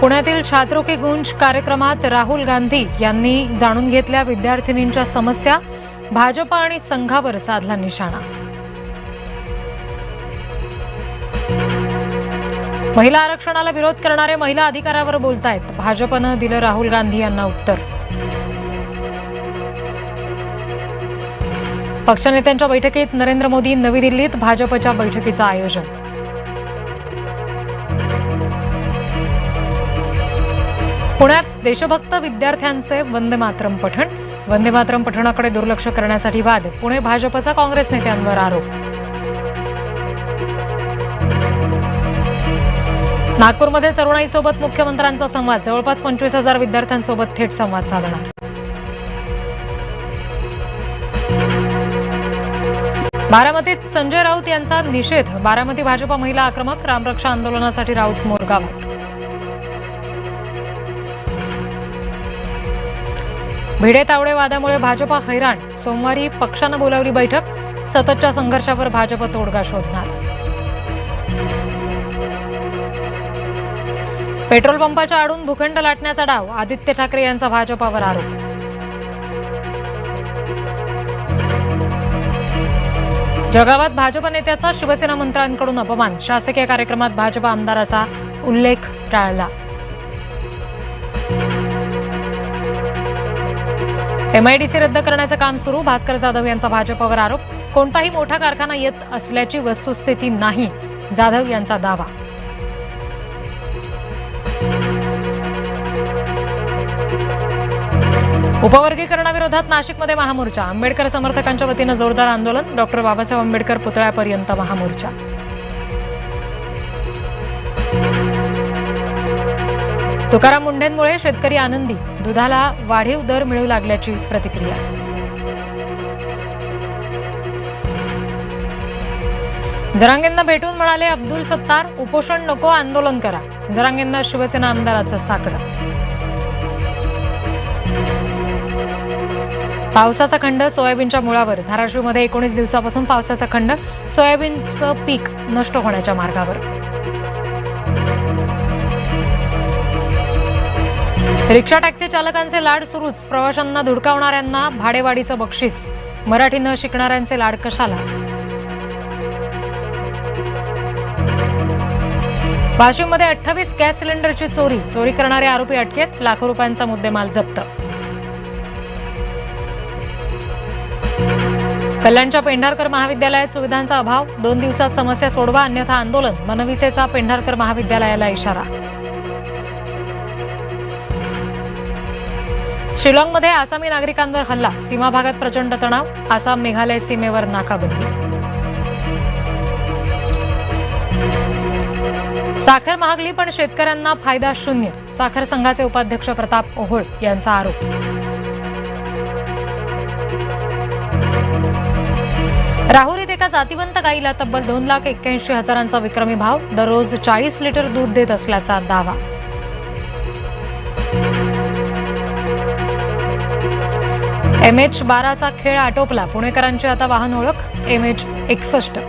पुण्यातील छात्रों की गूंज कार्यक्रमात राहुल गांधी यांनी जाणून घेतल्या विद्यार्थिनींच्या समस्या, भाजप आणि संघावर साधला निशाणा। महिला आरक्षणाला विरोध करणारे महिला अधिकारावर बोलतायत, भाजपनं दिलं राहुल गांधी यांना उत्तर। पक्षनेत्यांच्या बैठकीत नरेंद्र मोदी, नवी दिल्लीत भाजपच्या बैठकीचं आयोजन। पुण्यात देशभक्त विद्यार्थ्यांचे वंदे मातरम पठण, वंदे मातरम पठणाकडे दुर्लक्ष करण्यासाठी वाद, पुणे भाजपचा काँग्रेस नेत्यांवर आरोप। नागपूरमध्ये तरुणाईसोबत मुख्यमंत्र्यांचा संवाद, जवळपास 25,000 विद्यार्थ्यांसोबत थेट संवाद साधणार। बारामतीत संजय राऊत यांचा निषेध, बारामती भाजपा महिला आक्रमक, रामरक्षा आंदोलनासाठी राऊत मोरगावात। भिडे तावडे वादामुळे भाजपा हैराण, सोमवारी पक्षानं बोलावली बैठक, सततच्या संघर्षावर भाजप तोडगा शोधणार। पेट्रोल पंपाच्या आडून भूखंड लाटण्याचा डाव, आदित्य ठाकरे यांचा भाजपावर आरोप। जळगावात भाजप नेत्याचा शिवसेना मंत्र्यांकडून अपमान, शासकीय कार्यक्रमात भाजप आमदाराचा उल्लेख टाळला। MIDC रद्द करण्याचं काम सुरू, भास्कर जाधव यांचा भाजपवर आरोप, कोणताही मोठा कारखाना येत असल्याची वस्तुस्थिती नाही, जाधव यांचा दावा। उपवर्गीकरणाविरोधात नाशिकमध्ये महामोर्चा, आंबेडकर समर्थकांच्या वतीनं जोरदार आंदोलन, डॉक्टर बाबासाहेब आंबेडकर पुतळ्यापर्यंत महामोर्चा। तुकाराम मुंढेंमुळे शेतकरी आनंदी, दुधाला वाढीव दर मिळू लागल्याची प्रतिक्रिया। जरांगेंना भेटून म्हणाले अब्दुल सत्तार, उपोषण नको, आंदोलन करा, जरांगेंना शिवसेना आमदाराचं साकडं। पावसाचा खंड, सोयाबीनच्या मुळावर, धाराशिवमध्ये 19 दिवसापासून पावसाचा खंड, सोयाबीनचं पीक नष्ट होण्याच्या मार्गावर। रिक्षा टॅक्सी चालकांचे लाड सुरूच, प्रवाशांना धुडकावणाऱ्यांना भाडेवाढीचं बक्षीस, मराठी न शिकणाऱ्यांचे लाड कशाला। वाशिममध्ये 28 गॅस सिलेंडरची चोरी, चोरी करणारे आरोपी अटकेत, लाखो रुपयांचा मुद्देमाल जप्त। कल्याणच्या पेंढारकर महाविद्यालयात सुविधांचा अभाव, 2 दिवसात समस्या सोडवा अन्यथा आंदोलन, मनविसेचा पेंढारकर महाविद्यालयाला इशारा। शिलाँगमध्ये आसामी नागरिकांवर हल्ला, सीमा भागात प्रचंड तणाव, आसाम मेघालय सीमेवर नाकाबंदी। साखर महागली पण शेतकऱ्यांना फायदा शून्य, साखर संघाचे उपाध्यक्ष प्रताप ओहोळ यांचा आरोप। राहुरीत एका जातिवंत गाईला तब्बल 2,81,000चा विक्रमी भाव, दररोज 40 लिटर दूध देत असल्याचा दावा। MH12चा खेळ आटोपला, पुणेकरांची आता वाहन ओळख MH61।